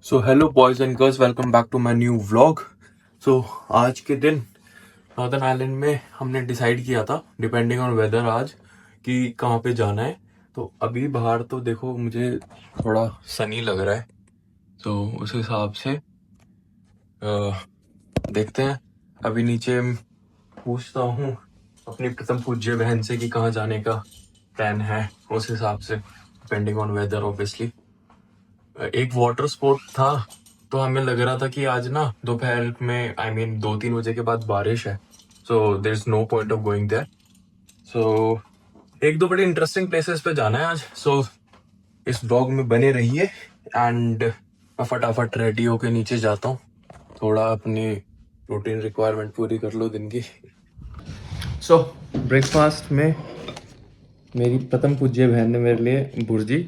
So hello boys and girls, welcome back to my new vlog. So आज के दिन northern island में हमने डिसाइड किया था, डिपेंडिंग ऑन वेदर, आज कि कहाँ पे जाना है। तो अभी बाहर तो देखो मुझे थोड़ा सनी लग रहा है, तो उस हिसाब से देखते हैं। अभी नीचे पूछता हूँ अपनी प्रथम पूज्य बहन से कि कहाँ जाने का प्लान है, उस हिसाब से डिपेंडिंग ऑन वेदर ऑब्वियसली। एक वाटर स्पोर्ट था, तो हमें लग रहा था कि आज ना दोपहर में आई मीन 2-3 बजे के बाद बारिश है, so there is no point of going there. So एक दो बड़े इंटरेस्टिंग प्लेसेस पे जाना है आज, सो इस ब्लॉग में बने रहिए। एंड मैं फटाफट रेडी होके नीचे जाता हूँ, थोड़ा अपनी प्रोटीन रिक्वायरमेंट पूरी कर लो दिन की। सो ब्रेकफास्ट में मेरी प्रथम पूज्य बहन ने मेरे लिए भुर्जी,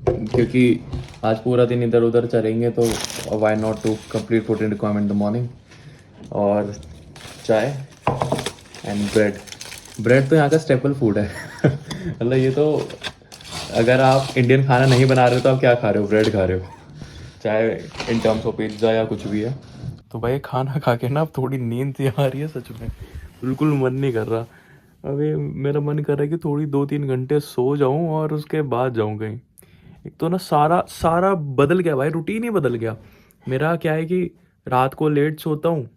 क्योंकि आज पूरा दिन इधर उधर चलेंगे तो why not to complete protein requirement the morning. और चाय एंड ब्रेड। ब्रेड तो यहाँ का स्टेपल फूड है मतलब ये तो, अगर आप इंडियन खाना नहीं बना रहे हो तो आप क्या खा रहे हो, ब्रेड खा रहे हो, चाहे इन टर्म्स ऑफ पिज्ज़ा या कुछ भी है। तो भाई खाना खा के ना अब थोड़ी नींद सी आ रही है, सच में बिल्कुल मन नहीं कर रहा। अभी मेरा मन कर रहा है कि थोड़ी 2-3 घंटे सो जाऊं और उसके बाद जाऊं कहीं। एक तो ना सारा सारा बदल गया भाई, रूटीन ही बदल गया। मेरा क्या है कि रात को लेट सोता हूँ,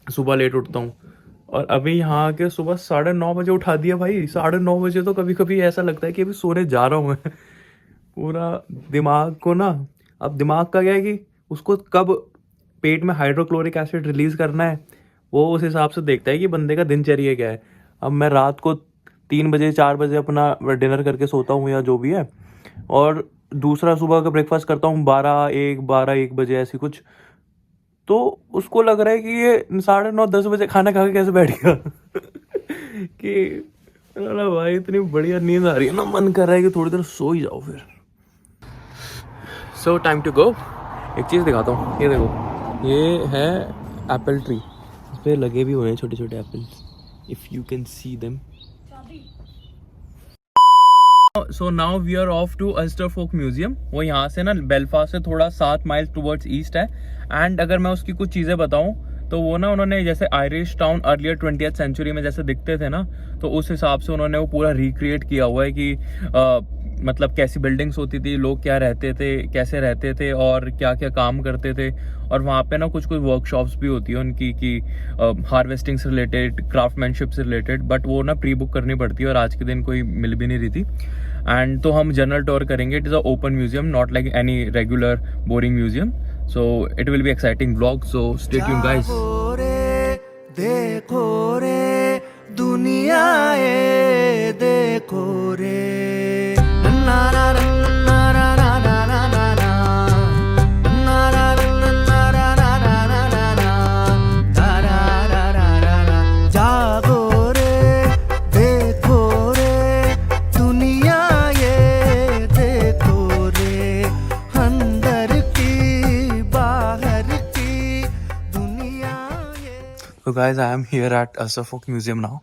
सुबह लेट उठता हूँ। और अभी यहाँ आके सुबह 9:30 बजे उठा दिया भाई। 9:30 बजे तो कभी कभी ऐसा लगता है कि अभी सोने जा रहा हूँ मैं पूरा दिमाग को ना, अब दिमाग का क्या है कि उसको कब पेट में हाइड्रोक्लोरिक एसिड रिलीज करना है, वो उस हिसाब से देखता है कि बंदे का दिनचर्या क्या है। अब मैं रात को 3 बजे 4 बजे अपना डिनर करके सोता हूँ या जो भी है, और दूसरा सुबह का ब्रेकफास्ट करता हूँ 12-1 बजे ऐसी कुछ। तो उसको लग रहा है कि ये 9:30 10 बजे खाना खा के कैसे बैठ गया कि अरे भाई इतनी बढ़िया नींद आ रही है ना, मन कर रहा है कि थोड़ी देर सो ही जाओ फिर। So time to go. एक चीज़ दिखाता हूँ, ये देखो, ये है एप्पल ट्री, इस पर लगे भी हुए हैं छोटे छोटे apples, if you can see them. So now we are off to Ulster folk museum. वो यहाँ से ना बेलफास्ट से थोड़ा 7 माइल टुवर्ड्स ईस्ट है। एंड अगर मैं उसकी कुछ चीज़ें बताऊँ तो वो ना, उन्होंने जैसे Irish town earlier 20th century में जैसे दिखते थे ना, तो उस हिसाब से उन्होंने वो पूरा रिक्रिएट किया हुआ है कि मतलब कैसी बिल्डिंग्स होती थी, लोग क्या रहते थे, कैसे रहते थे और क्या क्या काम करते थे। और वहाँ पे ना कुछ कुछ वर्कशॉप्स भी होती है उनकी कि हार्वेस्टिंग से रिलेटेड, क्राफ्टमैनशिप से रिलेटेड, बट वो ना प्री बुक करनी पड़ती है और आज के दिन कोई मिल भी नहीं रही थी। एंड तो हम जनरल टूर करेंगे। It is a open museum, not like any regular boring museum. So it will be exciting vlog, so stay tuned guys. देखो रे दुनिया ये देखो रे, ना ना ना ना ना ना ना ना ना ना, ना ना ना ना ना ना ना ना ना ना, रा रा रा रा रा। जागो रे देखो रे दुनिया ये देखो रे, अंदर की बाहर की दुनिया ये। तो guys I am here at असफोक म्यूजियम नाउ।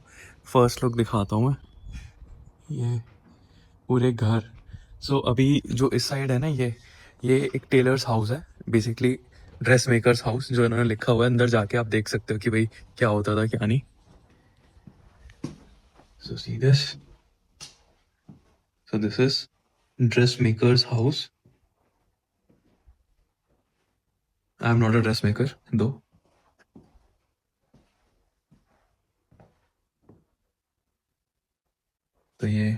फर्स्ट लुक दिखाता हूँ मैं, ये पूरे घर। सो अभी जो इस साइड है ना, ये एक टेलर्स हाउस है, बेसिकली ड्रेस मेकर्स हाउस, जो इन्होंने लिखा हुआ है। अंदर जाके आप देख सकते हो कि भाई क्या होता था क्या नहीं। So see this, so this is dress makers house. I am not a dress maker though. तो ये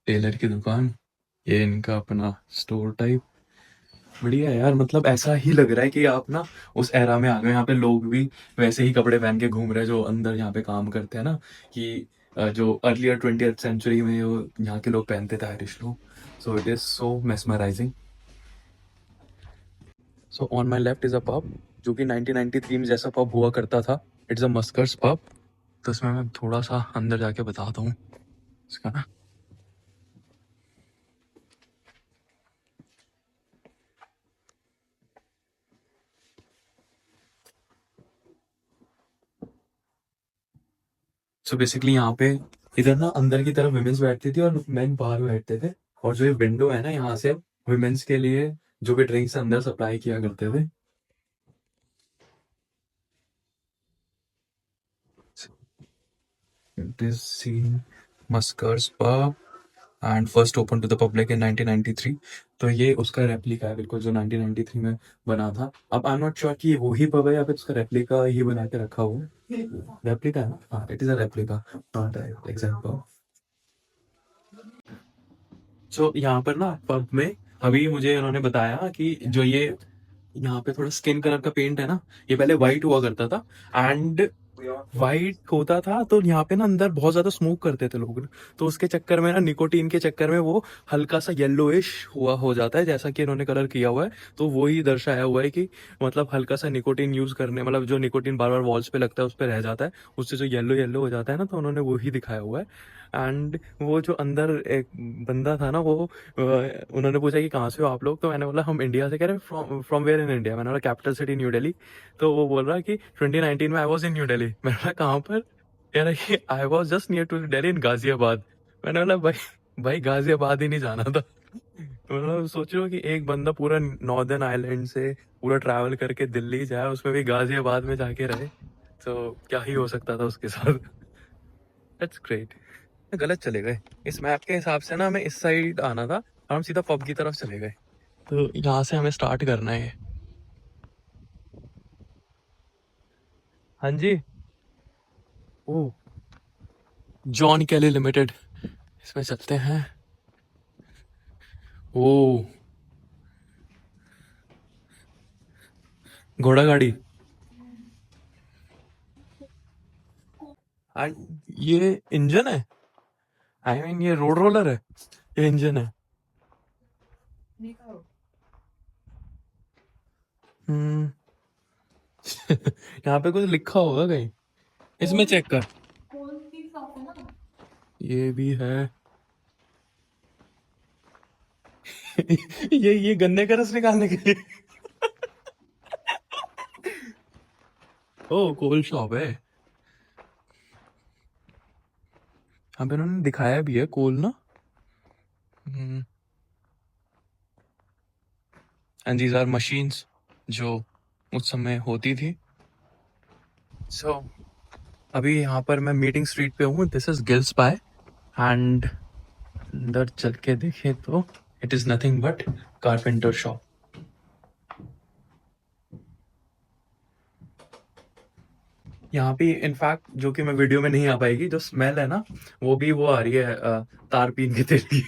टेलर की दुकान, ये इनका अपना स्टोर टाइप। बढ़िया है यार, मतलब ऐसा ही लग रहा है कि आप ना उस एरा में आ गए। यहाँ पे लोग भी वैसे ही कपड़े पहन के घूम रहे हैं जो अंदर यहाँ पे काम करते हैं ना, कि जो अर्लियर 20th सेंचुरी में वो यहाँ के लोग पहनते थे, आयरिश लोग। So it is so mesmerising. So on my left is a pub, जो कि 1993 में जैसा पब हुआ करता था। It's a Muskers pub. तो इसमें मैं थोड़ा सा अंदर जाके बताता हूँ इसका ना। सो बेसिकली यहाँ पे इधर ना अंदर की तरफ विमेंस बैठती थी और मेन बाहर बैठते थे। और जो ये विंडो है ना, यहाँ से विमेंस के लिए जो भी ड्रिंक्स अंदर सप्लाई किया करते थे। This scene Muskers pub and first open to the public in 1993। तो ये उसका रेप्लिका है बिल्कुल, जो 1993 में बना था। अब आई एम नॉट श्योर कि ये वही पब है या फिर उसका रेप्लिका ही बना के रखा हुआ है। रेप्लिका है ना, हाँ it is a replica, not exact pub. So यहाँ पर ना पब में अभी मुझे उन्होंने बताया कि जो ये यहाँ पे थोड़ा स्किन कलर का पेंट है ना, ये पहले व्हाइट हुआ करता था। एंड व्हाइट होता था तो यहाँ पे ना अंदर बहुत ज्यादा स्मोक करते थे लोग, तो उसके चक्कर में ना, निकोटीन के चक्कर में वो हल्का सा येलोइश हुआ हो जाता है, जैसा कि इन्होंने कलर किया हुआ है। तो वही दर्शाया हुआ है कि मतलब हल्का सा निकोटीन यूज करने, मतलब जो निकोटीन बार बार वॉल्स पे लगता है उस पे रह जाता है, उससे जो येलो येलो हो जाता है ना, तो उन्होंने वही दिखाया हुआ है। एंड वो जो अंदर एक बंदा था ना, वो उन्होंने पूछा कि कहाँ से हो आप लोग, तो मैंने बोला हम इंडिया से। कह रहे from from where in India, मैंने बोला कैपिटल सिटी न्यू दिल्ली। तो वो बोल रहा कि 2019 में I was in New Delhi. मैंने बोला कहाँ पर, कह रहा कि I was just near to Delhi in Ghaziabad. मैंने बोला भाई भाई गाजियाबाद ही नहीं जाना था। मतलब सोच रहे हो कि एक बंदा पूरा नॉर्दर्न आइलैंड से पूरा ट्रैवल करके दिल्ली जाए, उसमें भी गाजियाबाद में जाके रहे, तो क्या ही हो सकता था उसके साथ। That's great. गलत चले गए, इस मैप के हिसाब से ना हमें इस साइड आना था और हम सीधा पब की तरफ चले गए। तो यहाँ से हमें स्टार्ट करना है। हाँ जी। ओ, जॉन केली लिमिटेड, इसमें चलते हैं। ओ, घोड़ा गाड़ी। आ, ये इंजन है, आई मीन ये रोड रोलर है, ये इंजन है। हम्म। यहाँ पे कुछ लिखा होगा कहीं, इसमें चेक कर। ये भी है। ये गन्ने का रस निकालने के लिए। ओ, कोल शॉप है। यहाँ पे उन्होंने दिखाया भी है कोल ना। एंड दीज आर मशीन्स जो उस समय होती थी। सो अभी यहाँ पर मैं मीटिंग स्ट्रीट पे हूँ, दिस इज गिल्स पाए। एंड अंदर चल के देखें तो it is nothing but carpenter shop. यहाँ पे इनफैक्ट जो कि मैं वीडियो में नहीं आ पाएगी, जो स्मेल है ना, वो भी वो आ रही है तारपीन के तेल की।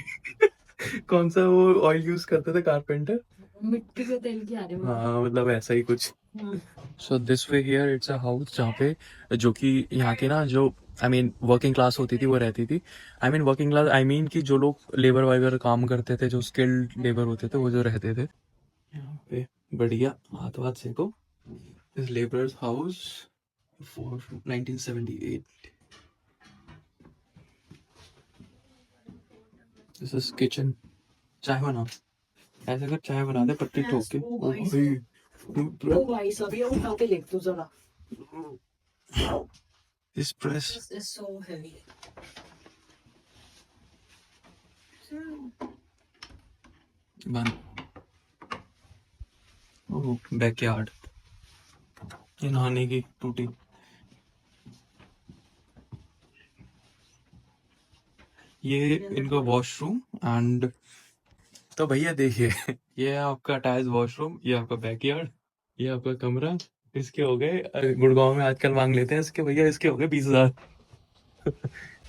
कौन सा वो ऑयल यूज करते थे कारपेंटर, मिट्टी के तेल की आ रही है। हाँ मतलब ऐसा ही कुछ। So this way here it's a house जहाँ पे जो कि यहाँ के ना जो आई मीन वर्किंग क्लास होती थी वो रहती थी। I mean working class I mean कि जो लोग लेबर वाइबर काम करते थे, जो स्किल्ड लेबर होते थे, वो जो रहते थे यहाँ पे। बढ़िया हाथ वाथ Seiko. This labours house for 1978। This is kitchen. चाय बना, ऐसे कर चाय बना दे पत्ती ठोक के। ओ भाई, ओ भाई सब ये उठा के देख तू जरा। This press is so heavy. बन। ओह, बैकयार्ड, ये नहाने की टूटी। ये इनका वॉशरूम। एंड तो भैया देखिए, ये है आपका अटैच वॉशरूम, ये आपका बैकयार्ड, ये आपका कमरा। इसके हो गए गुड़गांव में आजकल मांग लेते हैं इसके भैया, इसके हो गए 20,000।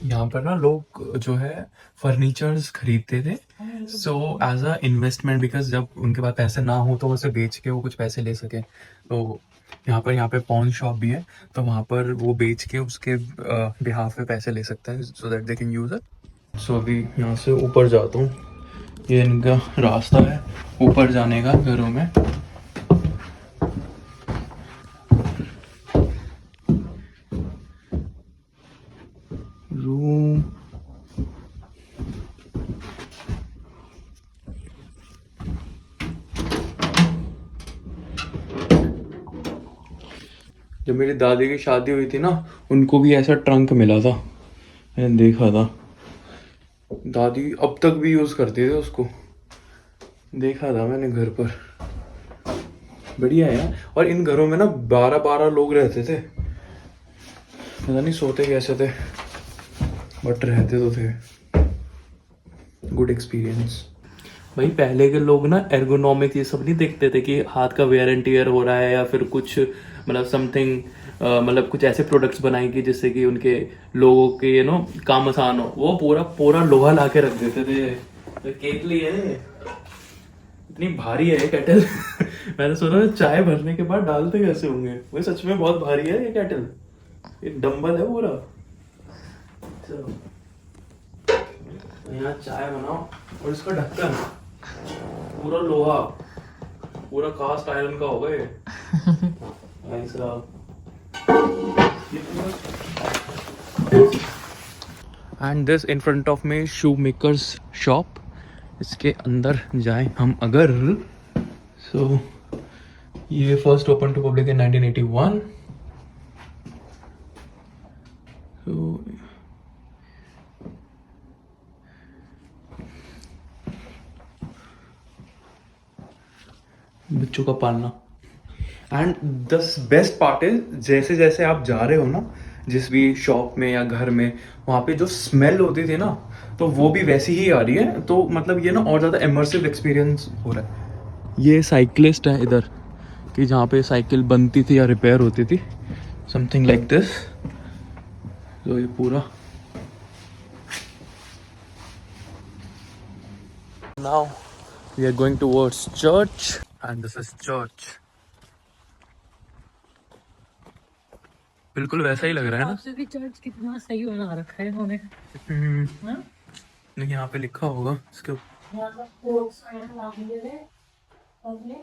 यहाँ पर ना लोग जो है फर्नीचर्स खरीदते थे, so as a investment, because जब उनके पास पैसे ना हो तो वो उसे बेच के वो कुछ पैसे ले सके। तो यहाँ पे पॉन शॉप भी है, तो वहाँ पर वो बेच के उसके बिहाफ पे पैसे ले सकते हैं, so that they can use it. So अभी यहाँ से ऊपर जाता हूँ, ये इनका रास्ता है ऊपर जाने का घरों में। रूम, जब मेरी दादी की शादी हुई थी ना, उनको भी ऐसा ट्रंक मिला था, मैंने देखा था। दादी अब तक भी यूज करती थी उसको। देखा था मैंने घर पर, बढ़िया है यार। और इन घरों में ना 12-12 लोग रहते थे, पता नहीं सोते कैसे थे, बट रहते तो थे। Good experience. भाई पहले के लोग ना एर्गोनॉमिक ये सब नहीं देखते थे कि हाथ का वेयर एंड टीयर हो रहा है या फिर कुछ मतलब समथिंग, मतलब कुछ ऐसे प्रोडक्ट्स बनाएंगे जिससे कि उनके लोगों के काम आसान हो। वो पूरा पूरा लोहा ला के रख देते थे। तो केतली है ये, इतनी भारी है ये केटल। मैंने सुना चाय भरने के बाद डालते कैसे होंगे, वो सच में बहुत भारी है ये केटल, ये डंबल है पूरा। चलो तो यहाँ चाय बनाओ, और इसका ढक्कन पूरा लोहा, पूरा कास्ट आयरन का होगा ये। भाई साहब ये and this in front of में शू मेकर्स शॉप, इसके अंदर जाएं हम अगर, सो ये first open to public in 1981। So बच्चों का पालना। And the best part is, जैसे जैसे आप जा रहे हो ना जिस भी शॉप में या घर में, वहाँ पे जो स्मेल होती थी ना, तो वो भी वैसी ही आ रही है। तो मतलब ये ना और ज़्यादा इमर्सिव एक्सपीरियंस हो रहा है। ये साइकिलिस्ट है इधर, कि जहाँ पे साइकिल बनती थी या रिपेयर होती थी, समथिंग लाइक दिस। तो ये पूरा now we are going towards church and this is church. बिल्कुल वैसा ही लग रहा है ना। आपसे भी चर्च कितना सही बना रखा है इन्होंने। हाँ? नहीं यहाँ पे लिखा होगा इसके यहाँ का कोर्स वगैरह लगा दिए थे, हमने।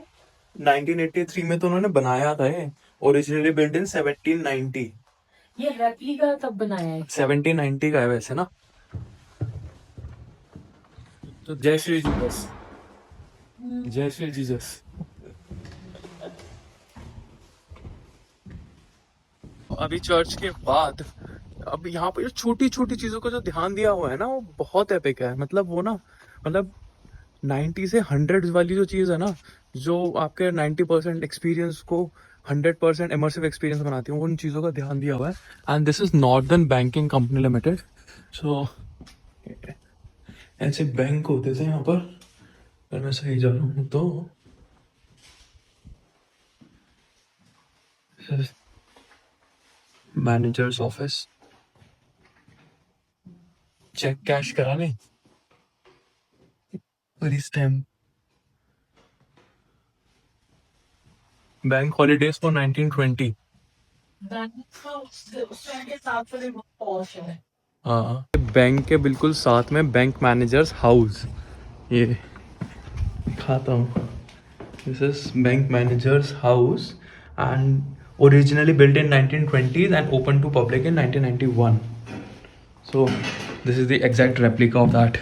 1983 में तो उन्होंने बनाया था ये, ओरिजिनली बिल्ट इन 1790। ये रेप्लिका तब बनाया है। 1790 का है वैसे ना। तो जय श्री जीसस, जय श्री जीसस। अभी चर्च के बाद अब यहाँ पे जो छोटी छोटी चीजों को जो ध्यान दिया हुआ है ना, वो बहुत एपिक है। मतलब वो ना, मतलब 90 से 100 वाली जो चीज है ना, जो आपके 90% एक्सपीरियंस को 100% इमर्सिव एक्सपीरियंस बनाती है, उन चीजों का ध्यान दिया हुआ है। And this is Northern Banking Company Limited. So ऐसे बैंक होते थे यहाँ पर, अगर मैं सही जा रहा हूँ तो। मैनेजर्स ऑफिस, चेक कैश कराने और इस टाइम बैंक हॉलीडेज फॉर 1920। उसके साथ वाले बहुत पॉश है। हाँ, बैंक के बिल्कुल साथ में बैंक मैनेजर्स हाउस, ये दिखाता हूँ। This is bank managers house and originally built in 1920s and open to public in 1991। So this is the exact replica of that.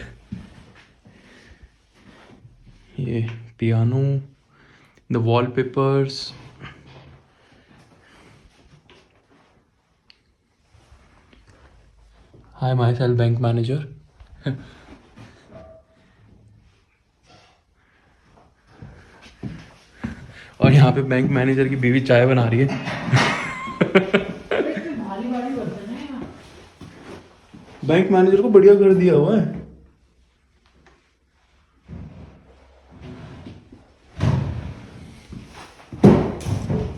ये piano, the wallpapers. Hi myself bank manager. और यहाँ पे bank manager की बीवी चाय बना रही है। भारी भारी बर्तन है यहाँ। बैंक मैनेजर को बढ़िया कर दिया हुआ है।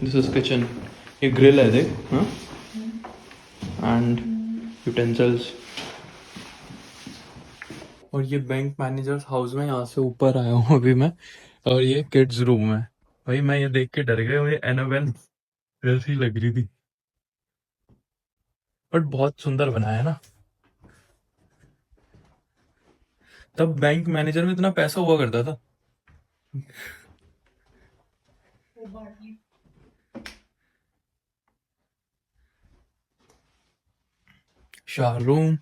दिस इज किचन, ये ग्रिल है देख, हाँ, एंड यूटेंसिल्स। और ये बैंक मैनेजर्स हाउस में यहाँ से ऊपर आया हूँ अभी मैं, और ये किड्स रूम है। भाई मैं ये देख के डर गया, मुझे एनाबेल जैसी लग रही थी, बट बहुत सुंदर बनाया है ना। तब बैंक मैनेजर में इतना पैसा हुआ करता था। शावर रूम,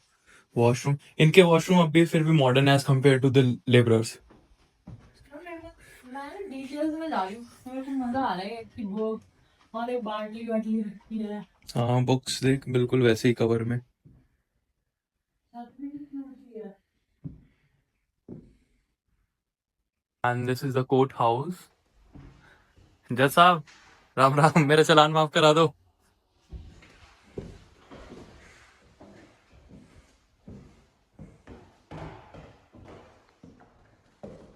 वॉशरूम, इनके वॉशरूम अभी फिर भी modern as compare to the labourers. मैं डिटेल्स में जा रही हूँ, मेरे को मजा आ रहा है कि वो और एक बाटली वाटली रखी है। हाँ बुक्स देख बिल्कुल वैसे ही कवर में। साथ में कितनी होती है? And this is the court house. जज साहब राम राम, मेरा चालान माफ करा दो।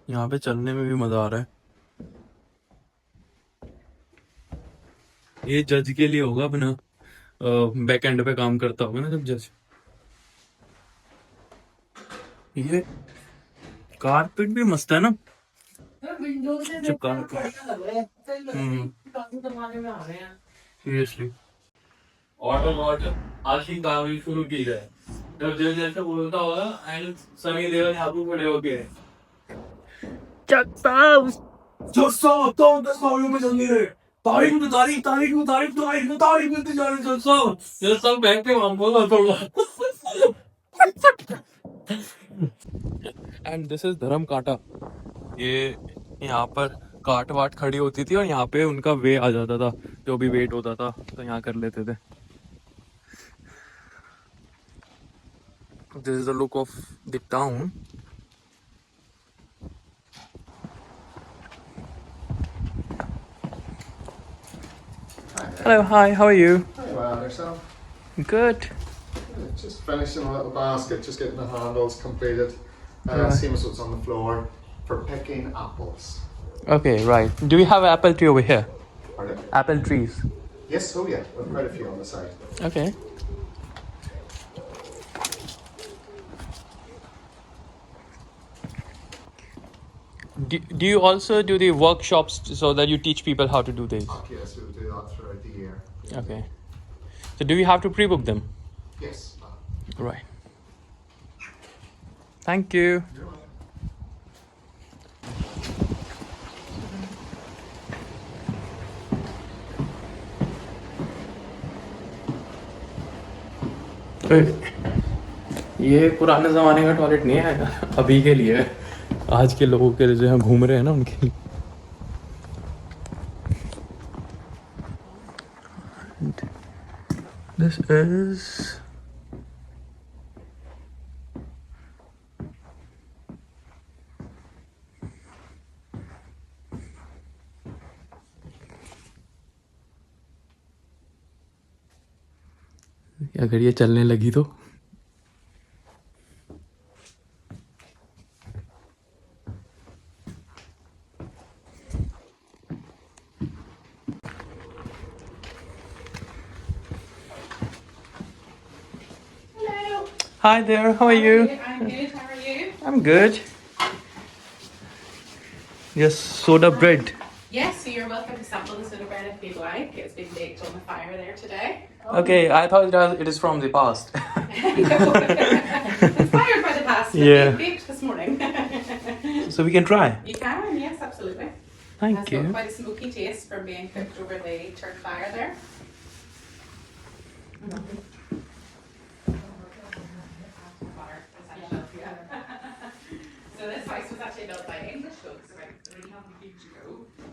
यहाँ पे चलने में भी मजा आ रहा है। ये जज के लिए होगा अपना, बैक एंड पे काम करता होगा ना जब जज। ये कारपेट भी मस्त है ना। विंडो से जो देखना कारपेट बढ़िया लग रहा है। सही लग रहा है। काफी जमाने में आ रहे हैं। सीरियसली। ऑटो गॉड आशिक दावी शुरू की है। जब जज जैसे बोलता होगा एंड सनी देओल यहाँ पे खड़े होके तो 10 मामलों में जल्दी रहे। तारीख में तारीख, तारीख में तारीख, तारीख में तारीख मिलती जा रही है। जज साहब बैंक पे वहां बोला थोड़ा। एंड दिस इज धर्म कांटा। ये यहाँ पर काट वाट खड़ी होती थी और यहाँ पे उनका वे आ जाता था, जो भी वेट होता था तो यहाँ कर लेते थे। This is the look of the town. Hello, hi, how are you? Very well, yourself? Good. Just finishing a little basket, just getting the handles completed. Right. Same as what's on the floor for picking apples. Okay, right. Do we have an apple tree over here? Pardon? Apple trees. Yes, oh yeah, we've quite a few on the side. Okay. Do you also do the workshops so that you teach people how to do this? Yes, we'll do that throughout the year. Yeah. Okay. So do we have to pre-book them? Yes. Right. Thank you. You're welcome. ये पुराने ज़माने का toilet नहीं है, अभी के लिए है। आज के लोगों के लिए जो यहाँ घूम रहे हैं ना उनके लिए। This is अगर ये चलने लगी तो Hello. Hi there, how are you? I'm good. How are you? I'm good. Yes, soda bread. Yes, so you're welcome to sample the soda bread if you'd like. It's been baked on the fire there today. Okay, I thought it is from the past. Inspired by the past. Yeah. It's baked this morning. So we can try. You can, yes, absolutely. It Thank has got you. quite a smoky taste from being cooked over the turf fire there. So this house was actually built by English folks about 300 years ago.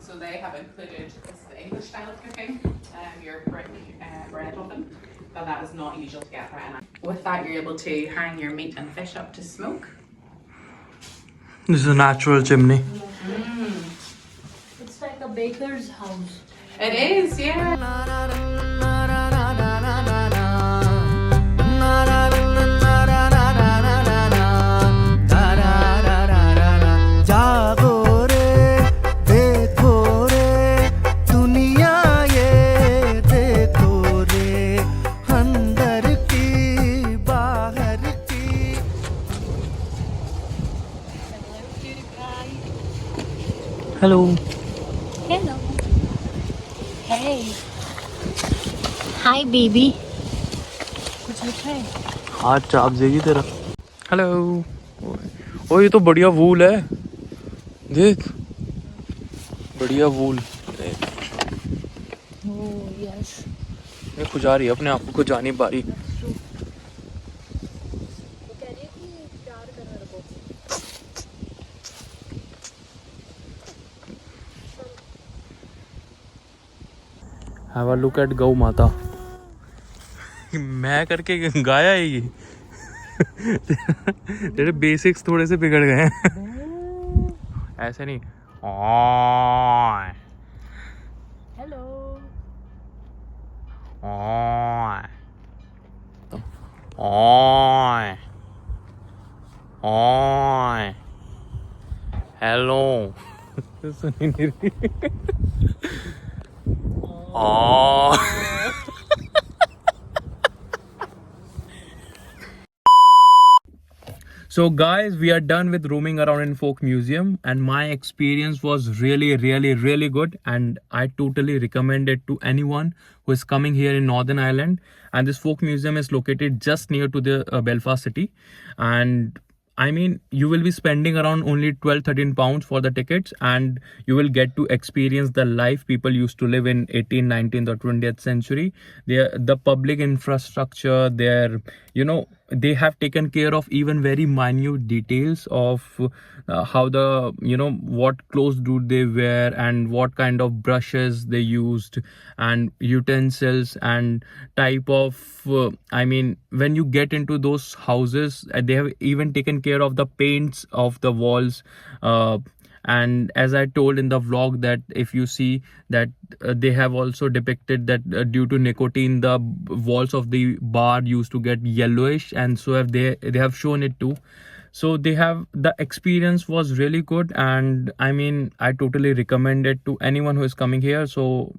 So they have included this is the English style of cooking, your brick bread oven, but that is not usual to get right now. With that, you're able to hang your meat and fish up to smoke. This is a natural chimney. It's like a baker's house. It is, yeah. जागो रे देखो रे दुनिया ये देखो रे अंदर की बाहर की Hello. Hello. Hey. Hi, baby. कुछ लिखा है? हाथ चाप देगी तेरा। हेलो। ओ ये तो बढ़िया वूल है, देख बढ़िया वूल। Oh, yes. ये खुजा रही है अपने आप को, जा नहीं पा रही। Have a look at गौ माता। मैं करके गाया है ये। तेरे बेसिक्स थोड़े से बिगड़ गए हैं। ऐसे नहीं ओए हेलो ओए ओए ओए हेलो सुनी नहीं रही ओए So guys, we are done with roaming around in Folk Museum and my experience was really good, and I totally recommend it to anyone who is coming here in Northern Ireland. And this Folk Museum is located just near to the Belfast city, and I mean, you will be spending around only 12-13 pounds for the tickets, and you will get to experience the life people used to live in 18th, 19th or 20th century. The public infrastructure, they have taken care of even very minute details of how what clothes do they wear and what kind of brushes they used and utensils and type of when you get into those houses, they have even taken care of the paints of the walls, and as I told in the vlog that if you see that they have also depicted that due to nicotine the walls of the bar used to get yellowish, and so they have shown it too. So the experience was really good, and I mean I totally recommend it to anyone who is coming here. So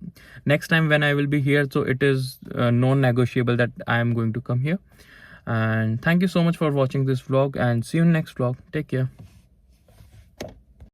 next time when I will be here, so it is non-negotiable that I am going to come here. And thank you so much for watching this vlog, and see you in next vlog. Take care.